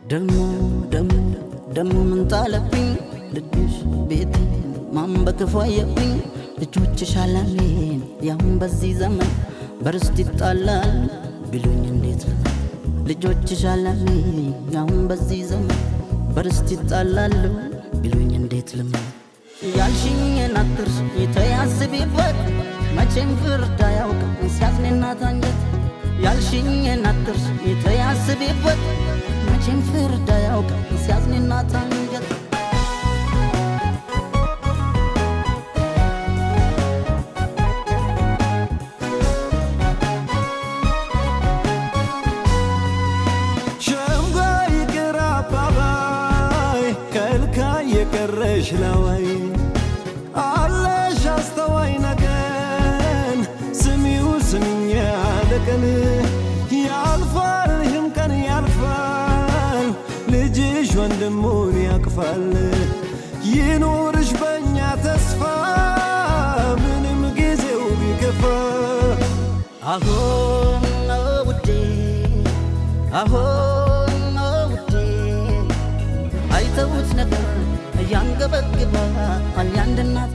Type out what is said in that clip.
ደሞ ምን ጣለብኝ ልብሽ ቤቴ ማን በክፉ አየብኝ ልጆችሽ አላሜን ያም በዚህ ዘመን በርስት ይጣላል ቢሉኝ እንዴት ልጆችሽ አላሜን ያም በዚህ ዘመን በርስት ይጣላል ቢሉኝ እንዴት ያልሽኝን አትርሽ ተያስቢበት መቼም ፍርድ አያውቅም ሲያዝንና ታንጀት ያልሽኝን አትርሽ ተያስቢበት መቼም ፍርድ አያውቅም ሲያዝንና ታንጀት ሸምጋይ ቅር አባባይ ከልካይ የቀረሽ ለወይ አለሽ አስተዋይ ነገን ስሚው ስሚኝ ያለቀን ያልፋል ይህም ቀን ያልፋል ልጅሽ ወንድሙን ያቅፋል ይኑርሽ በእኛ ተስፋ ምንም ጊዜው ቢከፋ አሁን ውዴ አሁን ውዴ አይተውት ነገር ያንገበግባል ያንድናት